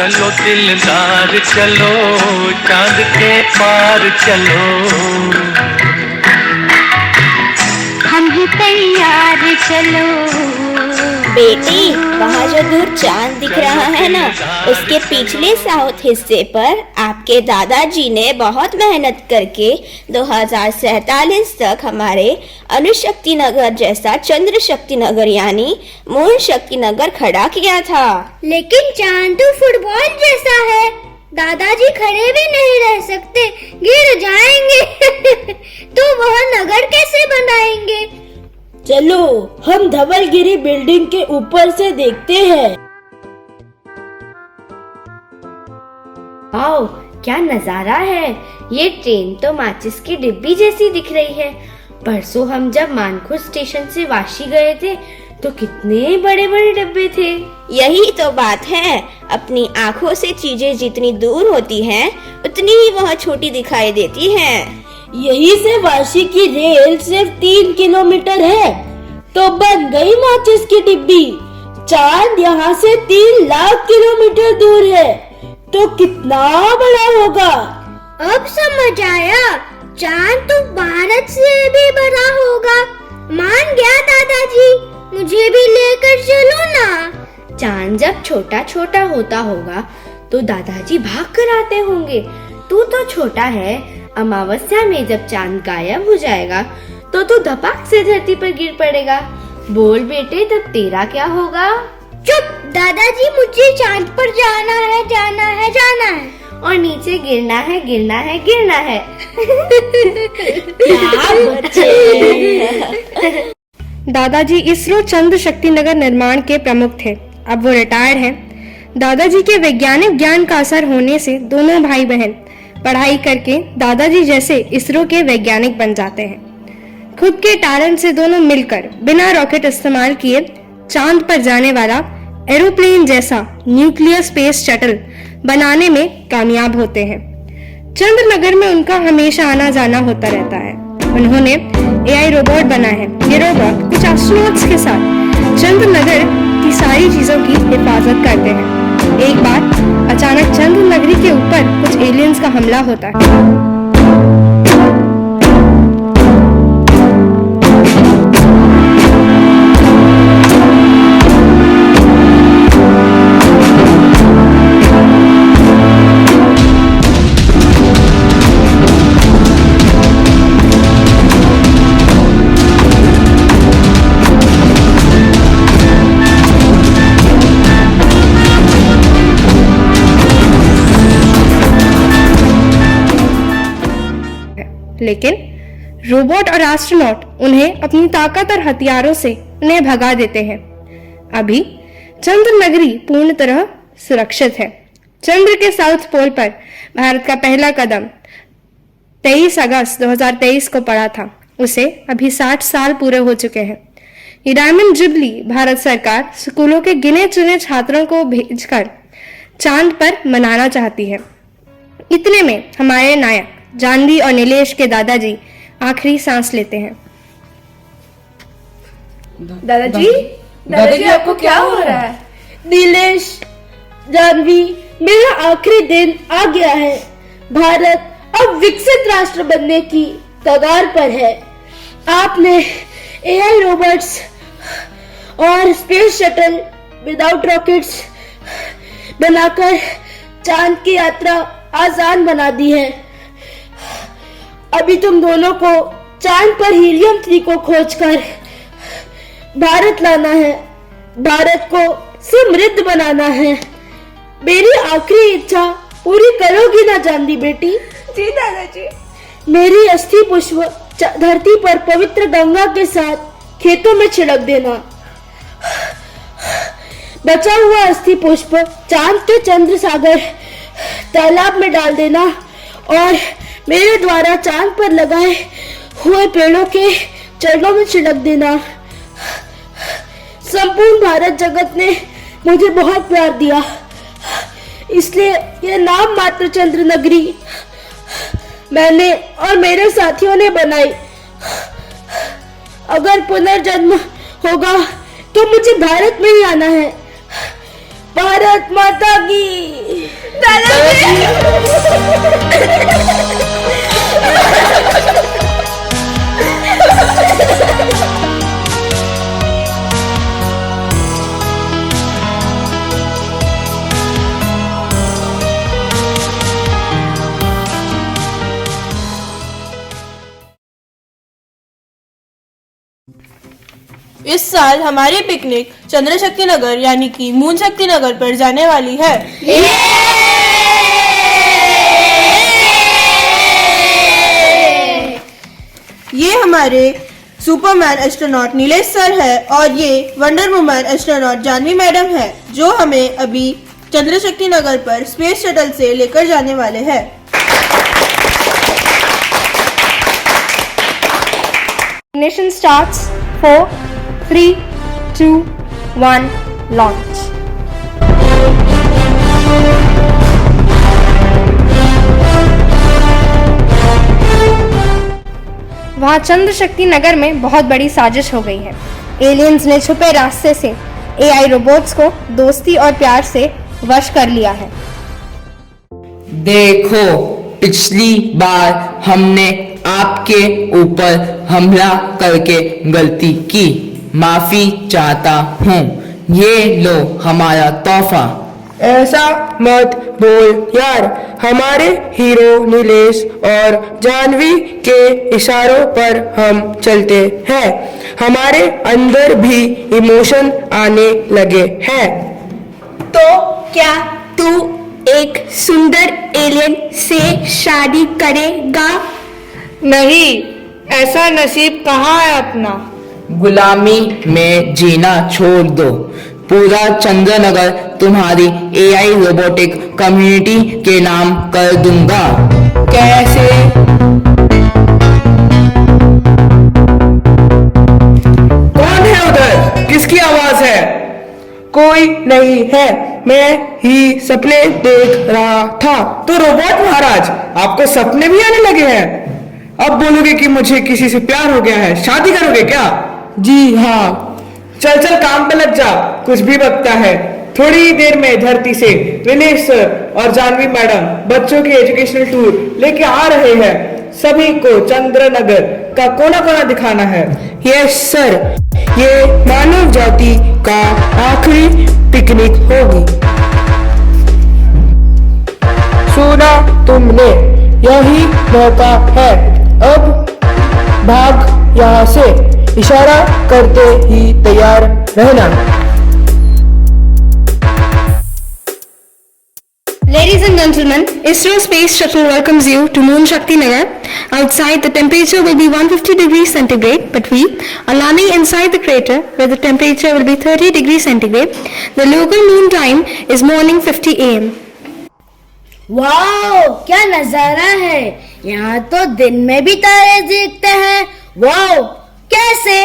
चलो दिलदार चलो, चांद के पार चलो, हम भी तैयार चलो। बेटी, वहाँ जो दूर चांद दिख रहा है ना, उसके पिछले साउथ हिस्से पर आपके दादाजी ने बहुत मेहनत करके 2047 तक हमारे अणुशक्ति नगर जैसा चंद्र शक्ति नगर यानी मून शक्ति नगर खड़ा किया था। लेकिन चांद तो फुटबॉल जैसा है, दादाजी खड़े भी नहीं रह सकते, गिर जाएंगे। तो वह नगर कैसे बनाएंगे? चलो हम धवलगिरी बिल्डिंग के ऊपर से देखते हैं। वाओ, क्या नजारा है! ये ट्रेन तो माचिस की डिब्बी जैसी दिख रही है। परसों हम जब मानखुर्द स्टेशन से वाशी गए थे तो कितने बड़े बड़े डब्बे थे। यही तो बात है, अपनी आँखों से चीजें जितनी दूर होती हैं, उतनी ही वह छोटी दिखाई देती हैं। यही से वाशी की रेल सिर्फ 3 किलोमीटर है, तो बन गई माचिस की डिब्बी। चांद यहाँ से 3 लाख किलोमीटर दूर है, तो कितना बड़ा होगा। अब समझ आया, चांद तो भारत से भी बड़ा होगा। मान गया दादाजी, मुझे भी लेकर चलो ना। चांद जब छोटा छोटा होता होगा तो दादाजी भाग कर आते होंगे। तू तो छोटा है, अमावस्या में जब चांद गायब हो जाएगा तो धपाक से धरती पर गिर पड़ेगा। बोल बेटे, तब तेरा क्या होगा? चुप दादाजी, मुझे चांद पर जाना है, जाना है, जाना है। और नीचे गिरना है, गिरना है, गिरना है। क्या बच्चे। दादाजी इसरो चंद्र शक्ति नगर निर्माण के प्रमुख थे। अब वो रिटायर्ड हैं। दादाजी के वैज्ञानिक ज्ञान का असर होने से दोनों भाई बहन पढ़ाई करके दादाजी जैसे इसरो के वैज्ञानिक बन जाते हैं। खुद के टैलेंट से दोनों मिलकर बिना रॉकेट इस्तेमाल किए चांद पर जाने वाला एरोप्लेन जैसा न्यूक्लियर स्पेस शटल बनाने में कामयाब होते हैं। चंद्रनगर में उनका हमेशा आना जाना होता रहता है। उन्होंने AI रोबोट बना है। ये रोबोट कुछ एस्ट्रोनॉट्स के साथ चंद्रनगर की सारी चीजों की हिफाजत करते हैं। एक बार अचानक चंद्रनगरी के ऊपर कुछ एलियंस का हमला होता है। लेकिन रोबोट और एस्ट्रोनॉट उन्हें अपनी ताकत और हथियारों से उन्हें भगा देते हैं। अभी चंद्रनगरी पूर्ण तरह सुरक्षित है। चंद्र के साउथ पोल पर भारत का पहला कदम 23 अगस्त 2023 को पड़ा था। उसे अभी 60 साल पूरे हो चुके हैं। ये डायमंड जुबली भारत सरकार स्कूलों के गिने चुने छात्रों को भेजकर चांद पर मनाना चाहती है। इतने में हमारे नायक जानवी और नीलेश के दादाजी आखिरी सांस लेते हैं। दादाजी आपको क्या हो रहा है? नीलेश, जानवी, मेरा आखिरी दिन आ गया है। भारत अब विकसित राष्ट्र बनने की कगार पर है। आपने AI रोबोट्स और स्पेस शटल विदाउट रॉकेट्स बनाकर चांद की यात्रा आसान बना दी है। अभी तुम दोनों को चांद पर हीलियम 3 को खोजकर भारत लाना है। भारत को समृद्ध बनाना है। मेरी आखिरी इच्छा पूरी करोगी ना जानवी बेटी? जी दादाजी। मेरी अस्थि पुष्प धरती पर पवित्र गंगा के साथ खेतों में छिड़क देना। बचा हुआ अस्थि पुष्प चांद के चंद्र सागर तालाब में डाल देना और मेरे द्वारा चांद पर लगाए हुए पेड़ों के चरणों में छिड़क देना। संपूर्ण भारत जगत ने मुझे बहुत प्यार दिया, इसलिए यह नाम मात्र चंद्रनगरी मैंने और मेरे साथियों ने बनाई। अगर पुनर्जन्म होगा तो मुझे भारत में ही आना है। भारत भारत माता की। इस साल हमारी पिकनिक चंद्र शक्ति नगर यानी कि मून शक्ति नगर पर जाने वाली है। ये हमारे सुपरमैन एस्ट्रोनॉट नीलेश सर है और ये wonder woman astronaut Janvi madam है, जो हमें अभी चंद्र शक्ति नगर पर स्पेस शटल से लेकर जाने वाले हैं। Ignition starts. 4, 3, 2, 1, launch. वहाँ चंद्र शक्ति नगर में बहुत बड़ी साजिश हो गई है। एलियंस ने छुपे रास्ते से एआई रोबोट्स को दोस्ती और प्यार से वश कर लिया है। देखो, पिछली बार हमने आपके ऊपर हमला करके गलती की, माफी चाहता हूँ। ये लो हमारा तोहफा। ऐसा मत बोल यार, हमारे हीरो नीलेश और जानवी के इशारों पर हम चलते हैं। हमारे अंदर भी इमोशन आने लगे हैं। तो क्या तू एक सुंदर एलियन से शादी करेगा? नहीं, ऐसा नसीब कहाँ है अपना। गुलामी में जीना छोड़ दो। पूरा चंद्रनगर तुम्हारी एआई रोबोटिक कम्युनिटी के नाम कर दूंगा। कैसे? कौन है उधर? किसकी आवाज है? कोई नहीं है, मैं ही सपने देख रहा था। तो रोबोट महाराज, आपको सपने भी आने लगे हैं? अब बोलोगे कि मुझे किसी से प्यार हो गया है, शादी करोगे क्या? जी हाँ। चल चल काम पे लग जा, कुछ भी बकता है। थोड़ी ही देर में धरती से नीलेश सर और जानवी मैडम बच्चों के एजुकेशनल टूर लेके आ रहे हैं। सभी को चंद्रनगर का कोना कोना दिखाना है। यस सर, ये मानव जाति का आखिरी पिकनिक होगी। सुना तुमने, यही मौका है। अब भाग यहाँ से, इशारा करते ही तैयार रहना। Ladies and gentlemen, ISRO Space Shuttle welcomes you to Moon Shakti Nagar. Outside, the temperature will be 150 degrees centigrade, but we are landing inside the crater where the temperature will be 30 degrees centigrade. The local noon time is morning 50 AM. Wow, क्या नजारा है। यहाँ तो दिन में भी तारे दिखते हैं। वाओ, कैसे?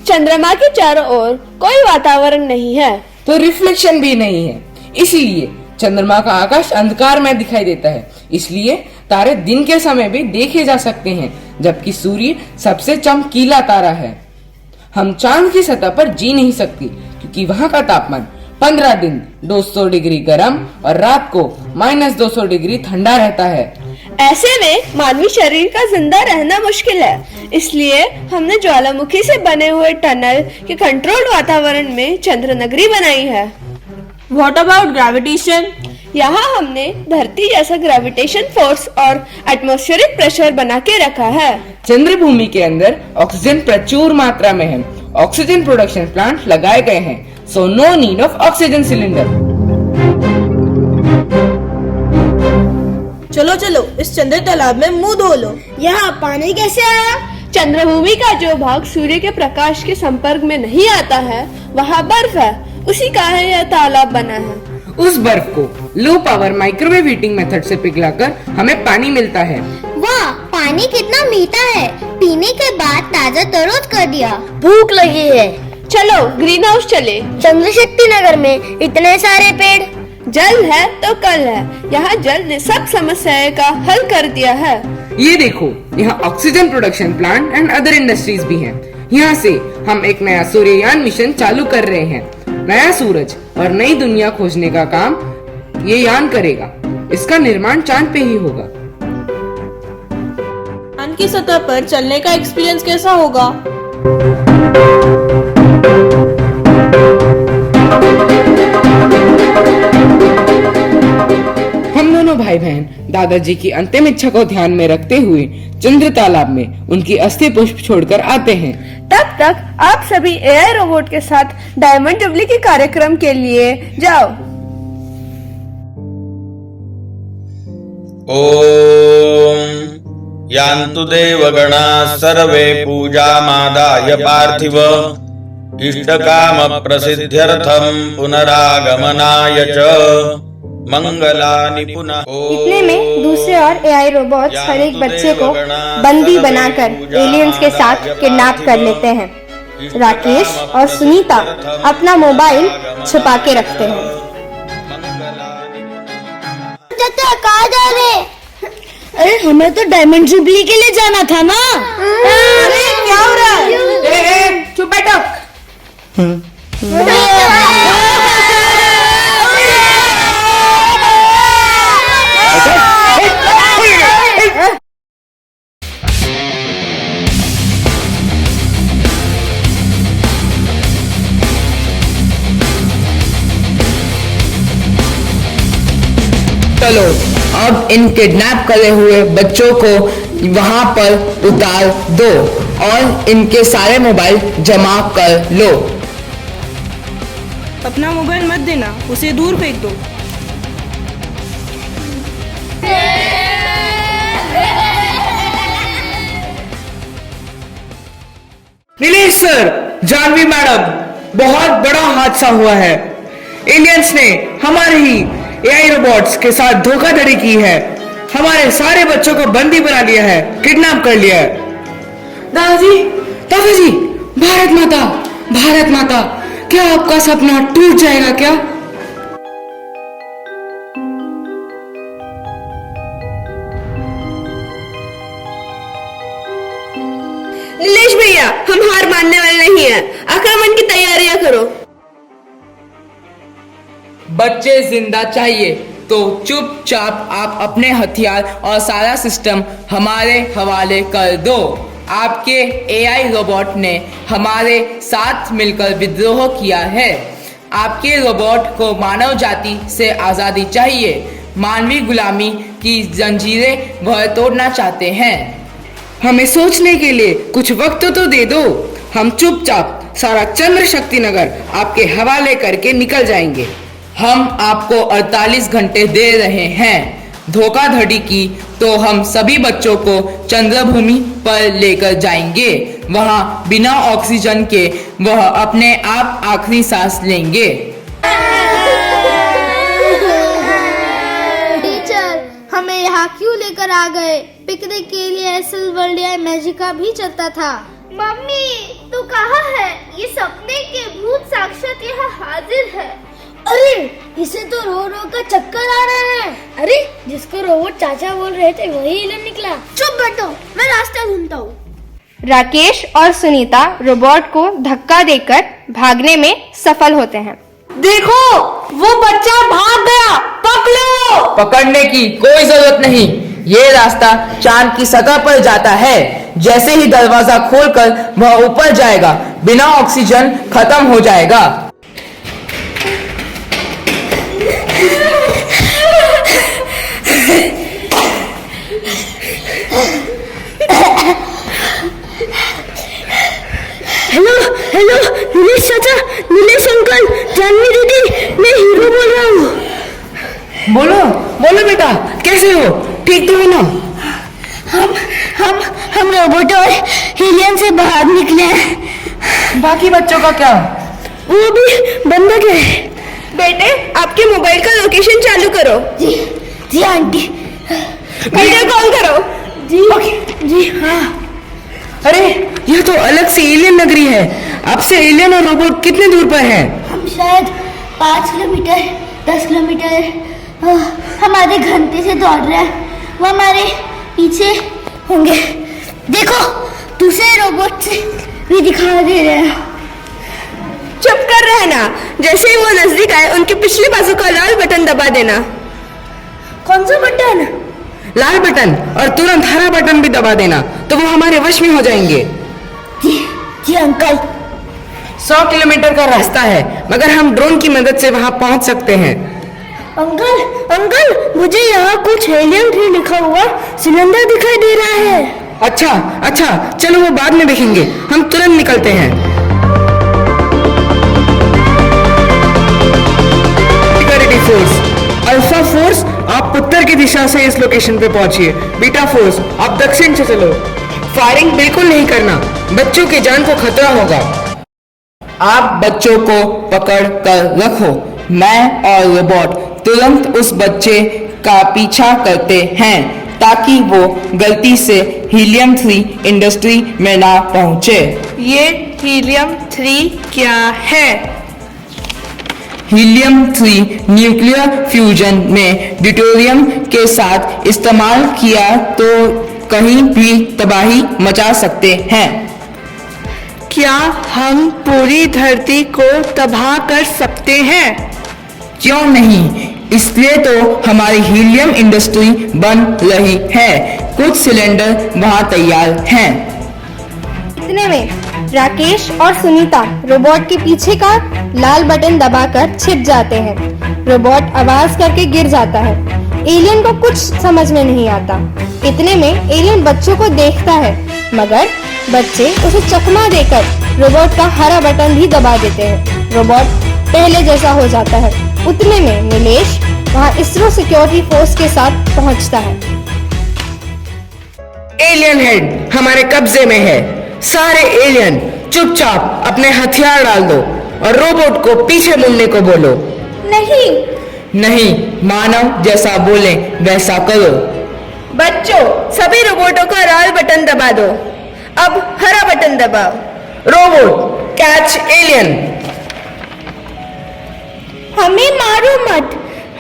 चंद्रमा के चारों ओर कोई वातावरण नहीं है, तो रिफ्लेक्शन भी नहीं है, इसीलिए चंद्रमा का आकाश अंधकार में दिखाई देता है। इसलिए तारे दिन के समय भी देखे जा सकते हैं, जबकि सूर्य सबसे चमकीला तारा है। हम चांद की सतह पर जी नहीं सकती, क्योंकि वहाँ का तापमान 15 दिन 200 डिग्री गर्म और रात को -200 डिग्री ठंडा रहता है। ऐसे में मानवीय शरीर का जिंदा रहना मुश्किल है। इसलिए हमने ज्वालामुखी से बने हुए टनल के कंट्रोल्ड वातावरण में चंद्रनगरी बनाई है। What about gravitation? यहाँ हमने धरती जैसा ग्रेविटेशन फोर्स और एटमॉस्फेरिक प्रेशर बना के रखा है। चंद्र भूमि के अंदर ऑक्सीजन प्रचुर मात्रा में है। ऑक्सीजन प्रोडक्शन प्लांट लगाए गए हैं, so no need of oxygen cylinder. चलो चलो, इस चंद्र तालाब में मुंह धो लो। यहाँ पानी कैसे आया? चंद्रभूमि का जो भाग सूर्य के प्रकाश के संपर्क में नहीं आता है, वहाँ बर्फ है, उसी का है यह तालाब बना है। उस बर्फ को low power microwave heating method से पिघलाकर हमें पानी मिलता है। वाह, पानी कितना मीठा है। पीने के बाद ताजा तरोज कर दिया। भूख लगी है। चलो ग्रीन हाउस चले। चंद्र शक्ति नगर में इतने सारे पेड़। जल है तो कल है। यहाँ जल ने सब समस्याएं का हल कर दिया है। ये देखो, यहाँ oxygen production plant and other industries भी हैं। यहाँ से हम एक नया सूर्ययान मिशन चालू कर रहे हैं। नया सूरज और नई दुनिया खोजने का काम ये यान करेगा। इसका निर्माण चांद पे ही होगा। चांद की सतह पर चलने का एक्सपीरियंस कैसा होगा? हम दोनों भाई बहन दादाजी की अंतिम इच्छा को ध्यान में रखते हुए चंद्र तालाब में उनकी अस्थि पुष्प छोड़कर आते हैं। तब तक आप सभी एआई रोबोट के साथ डायमंड जुबली के कार्यक्रम के लिए जाओ। ओम यान्तु देवगणा सर्वे पूजामादाय पार्थिव इष्टकाम प्रसिद्ध्यर्थम पुनरागमनाय च मंगलानि पुनः। इतने में दूसरे ओर एआई रोबोट्स हर एक बच्चे को बंदी बनाकर एलियंस के साथ किडनैप कर लेते हैं। राकेश और सुनीता अपना मोबाइल छुपा के रखते हैं। चाचा कहाँ जा रहे? अरे हमें तो डायमंड जुबली के लिए जाना था ना। अरे क्या हो रहा है? चुप बैठो। चलो अब इन किडनैप करे हुए बच्चों को वहां पर उतार दो और इनके सारे मोबाइल जमा कर लो। अपना मोबाइल मत देना, उसे दूर फेंक दो। नीलेश सर, जानवी मैडम, बहुत बड़ा हादसा हुआ है। एलियंस ने हमारे ही एआई रोबोट्स के साथ धोखाधड़ी की है। हमारे सारे बच्चों को बंदी बना लिया है, किडनैप कर लिया है। दादाजी, दादाजी, भारत माता, भारत माता, क्या आपका सपना टूट जाएगा क्या? नीलेश भैया, हम हार मानने वाले नहीं हैं। आक्रमण की तैयारियां करो। बच्चे जिंदा चाहिए तो चुपचाप आप अपने हथियार और सारा सिस्टम हमारे हवाले कर दो। आपके एआई रोबोट ने हमारे साथ मिलकर विद्रोह किया है। आपके रोबोट को मानव जाति से आज़ादी चाहिए। मानवीय गुलामी की जंजीरें वह तोड़ना चाहते हैं। हमें सोचने के लिए कुछ वक्त तो दे दो। हम चुपचाप सारा चंद्र शक्ति नगर आपके हवाले करके निकल जाएंगे। हम आपको 48 घंटे दे रहे हैं। धोखाधड़ी की तो हम सभी बच्चों को चंद्रभूमि पर लेकर जाएंगे। वहां बिना ऑक्सीजन के वह अपने आप आखिरी सांस लेंगे। टीचर, हमें यहाँ क्यों लेकर आ गए? पिकनिक के लिए एसएल वर्ल्ड या मैजिका भी चलता था। मम्मी, तू कहाँ है? ये सपने के भूत साक्षात यहाँ हाजिर है। अरे, इसे तो रो रो कर चक्कर आ रहे हैं। अरे, जिसको रोबोट चाचा बोल रहे थे वही एलियन निकला। चुप बैठो, मैं रास्ता ढूंढता हूँ। राकेश और सुनीता रोबोट को धक्का देकर भागने में सफल होते हैं। देखो, वो बच्चा भाग गया, पकड़ो। पकड़ने की कोई जरूरत नहीं। ये रास्ता चांद की सतह पर जाता है। जैसे ही दरवाजा खोलकर वह ऊपर जाएगा, बिना ऑक्सीजन खत्म हो जाएगा। हेलो हेलो, नीलेश चाचा, नीलेश अंकल, जानवी दीदी, मैं हीरो बोल रहा हूँ। बोलो बोलो बेटा, कैसे हो? ठीक तो हो ना? हम रोबोट और एलियन से बाहर निकले हैं। बाकी बच्चों का क्या? वो भी बंधक है। बेटे, आपके मोबाइल का लोकेशन चालू करो। जी आंटी। वीडियो कॉल करो। जी हाँ। अरे, यह तो अलग से एलियन नगरी है। आपसे एलियन और रोबोट कितने दूर पर है? हम शायद 5 किलोमीटर 10 किलोमीटर हमारे घंटे से दौड़ रहे हैं। वो हमारे पीछे होंगे। देखो, दूसरे रोबोट से भी दिखाई दे रहे हैं। चुप कर रहे हैं ना। जैसे ही वो नजदीक आए उनके पिछले बाजू का लाल बटन दबा देना। कौन सा बटन? लाल बटन, और तुरंत हरा बटन भी दबा देना तो वो हमारे वश में हो जाएंगे। जी अंकल। 100 किलोमीटर का रास्ता है, मगर हम ड्रोन की मदद से वहां पहुंच सकते हैं। अंकल मुझे यहाँ कुछ हीलियम 3 लिखा हुआ सिलेंडर दिखाई दे रहा है। अच्छा, चलो वो बाद में देखेंगे, हम तुरंत निकलते हैं। सिक्योरिटी फोर्स, अल्फा फोर्स आप उत्तर की दिशा से इस लोकेशन पे पहुंचिए। बीटा फोर्स आप दक्षिण से चलो। फायरिंग बिल्कुल नहीं करना, बच्चों की जान को खतरा होगा। आप बच्चों को पकड़ कर रखो। मैं और रोबोट तुरंत उस बच्चे का पीछा करते हैं ताकि वो गलती से हीलियम 3 इंडस्ट्री में ना पहुंचे। ये हीलियम 3 क्या है? हीलियम 3 न्यूक्लियर फ्यूजन में ड्यूटेरियम के साथ इस्तेमाल किया तो कहीं भी तबाही मचा सकते हैं। क्या हम पूरी धरती को तबाह कर सकते हैं? क्यों नहीं, इसलिए तो हमारी हीलियम इंडस्ट्री बन रही है। कुछ सिलेंडर वहां तैयार हैं। इतने में राकेश और सुनीता रोबोट के पीछे का लाल बटन दबाकर छिप जाते हैं। रोबोट आवाज करके गिर जाता है। एलियन को कुछ समझ में नहीं आता। इतने में एलियन बच्चों को देखता है, मगर बच्चे उसे चकमा देकर रोबोट का हरा बटन भी दबा देते हैं। रोबोट पहले जैसा हो जाता है। उतने में नीलेश वहां इसरो सिक्योरिटी फोर्स के साथ पहुंचता है। एलियन हेड हमारे कब्जे में है। सारे एलियन चुपचाप अपने हथियार डाल दो और रोबोट को पीछे मुड़ने को बोलो। नहीं, मानव जैसा बोले वैसा करो। बच्चों, सभी रोबोटों का लाल बटन दबा दो। अब हरा बटन दबाओ। Robot catch alien. हमें मारो मत,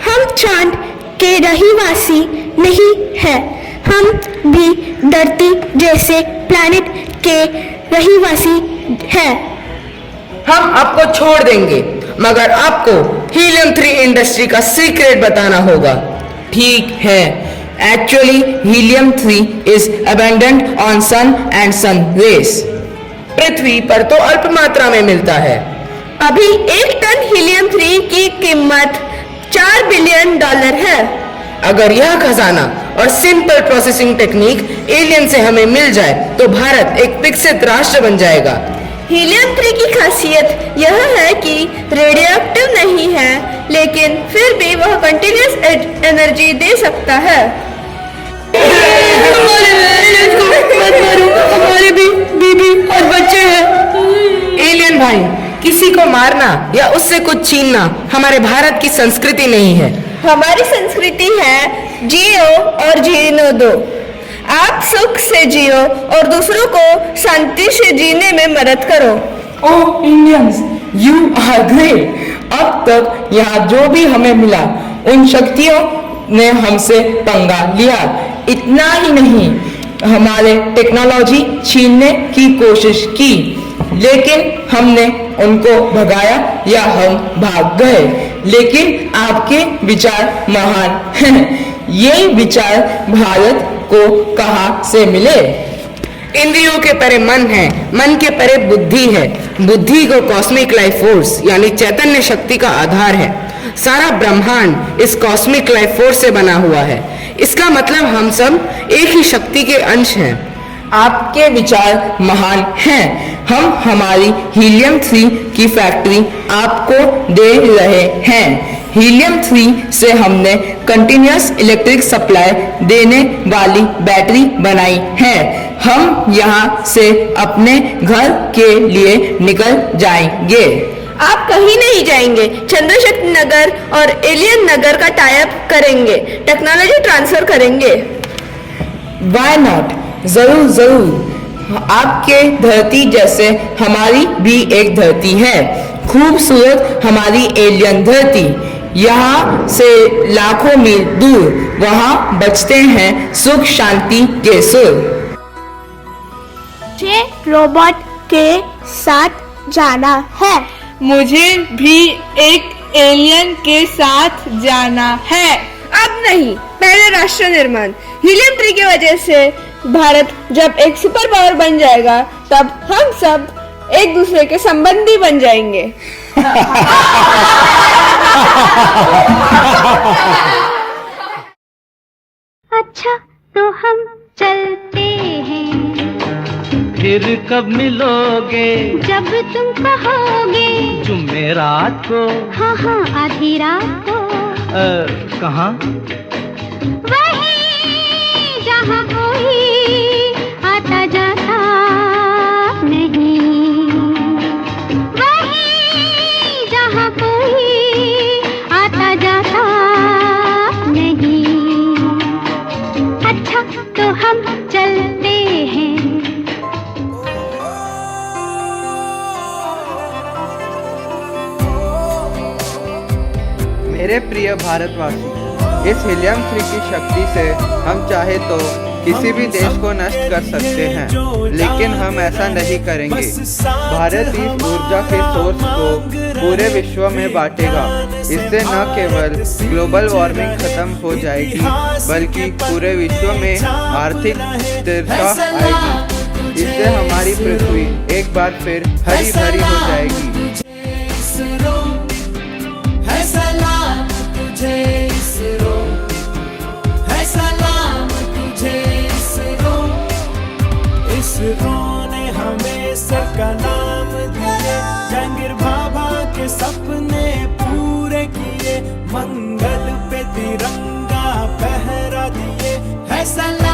हम चांद के रहीवासी नहीं हैं। हम भी धरती जैसे प्लैनेट के रहीवासी हैं। हम आपको छोड़ देंगे, मगर आपको हीलियम 3 इंडस्ट्री का सीक्रेट बताना होगा। ठीक है, actually helium 3 is abundant on sun and sun rays. पृथ्वी पर तो अल्प मात्रा में मिलता है। अभी 1 टन हीलियम 3 की कीमत $4 बिलियन है। अगर यह खजाना और सिंपल प्रोसेसिंग टेक्निक एलियन से हमें मिल जाए तो भारत एक विकसित राष्ट्र बन जाएगा। हीलियम 3 की खासियत यह है कि रेडियोएक्टिव नहीं है, लेकिन फिर भी वह कंटिन्यूअस एनर्जी दे सकता है। हमारे भी बीबी और बच्चे हैं। एलियन भाई, किसी को मारना या उससे कुछ छीनना हमारे भारत की संस्कृति नहीं है। हमारी संस्कृति है जियो और जीने दो। आप सुख से जियो और दूसरों को शांति से जीने में मदद करो। ओह इंडियंस, यू आर ग्रेट। अब तक यहाँ जो भी हमें मिला उन शक्तियों ने हमसे पंगा लिया। इतना ही नहीं, हमारे टेक्नोलॉजी छीनने की कोशिश की, लेकिन हमने उनको भगाया या हम भाग गए। लेकिन आपके विचार महान हैं। ये विचार भारत को कहाँ से मिले? इंद्रियों के परे मन है, मन के परे बुद्धि है। बुद्धि को कॉस्मिक लाइफ फोर्स यानी चैतन्य शक्ति का आधार है। सारा ब्रह्मांड इस कॉस्मिक लाइफ फोर्स से बना हुआ है। इसका मतलब हम सब एक ही शक्ति के अंश हैं। आपके विचार महान हैं। हम हमारी हीलियम 3 की फैक्ट्री आपको दे रहे हैं। हीलियम 3 से हमने कंटिन्यूअस इलेक्ट्रिक सप्लाई देने वाली बैटरी बनाई है। हम यहाँ से अपने घर के लिए निकल जाएंगे। आप कहीं नहीं जाएंगे। चंद्रशक्ति नगर और एलियन नगर का टाई अप करेंगे, टेक्नोलॉजी ट्रांसफर करेंगे। Why not? जरूर। आपके धरती जैसे हमारी भी एक धरती है, खूबसूरत हमारी एलियन धरती। यहाँ से लाखों मील दूर वहाँ बजते हैं सुख शांति के सुर। मुझे रोबोट के साथ जाना है। मुझे भी एक एलियन के साथ जाना है। अब नहीं, पहले राष्ट्र निर्माण। हीलियम ट्री की वजह से भारत जब एक सुपर पावर बन जाएगा तब हम सब एक दूसरे के संबंधी बन जाएंगे। अच्छा तो हम चलते हैं, फिर कब मिलोगे? जब तुम कहोगे। जुमेरात को? हाँ हाँ, आधी रात को। कहाँ? वहीं जहाँ कोई आता जाता नहीं, वहीं जहाँ कोई आता जाता नहीं। अच्छा तो हम चलते हैं। मेरे प्रिय भारतवासी, इस हीलियम 3 की शक्ति से हम चाहे तो किसी भी देश को नष्ट कर सकते हैं, लेकिन हम ऐसा नहीं करेंगे। भारत इस ऊर्जा के सोर्स को पूरे विश्व में बांटेगा। इससे न केवल ग्लोबल वार्मिंग खत्म हो जाएगी, बल्कि पूरे विश्व में आर्थिक स्थिरता आएगी। इससे हमारी पृथ्वी एक बार फिर हरी भरी हो जाएगी। इसरो ने हमें सबका नाम दिए, जहांगीर भाभा के सपने पूरे किए, मंगल पे तिरंगा फहरा दिए। है सलाम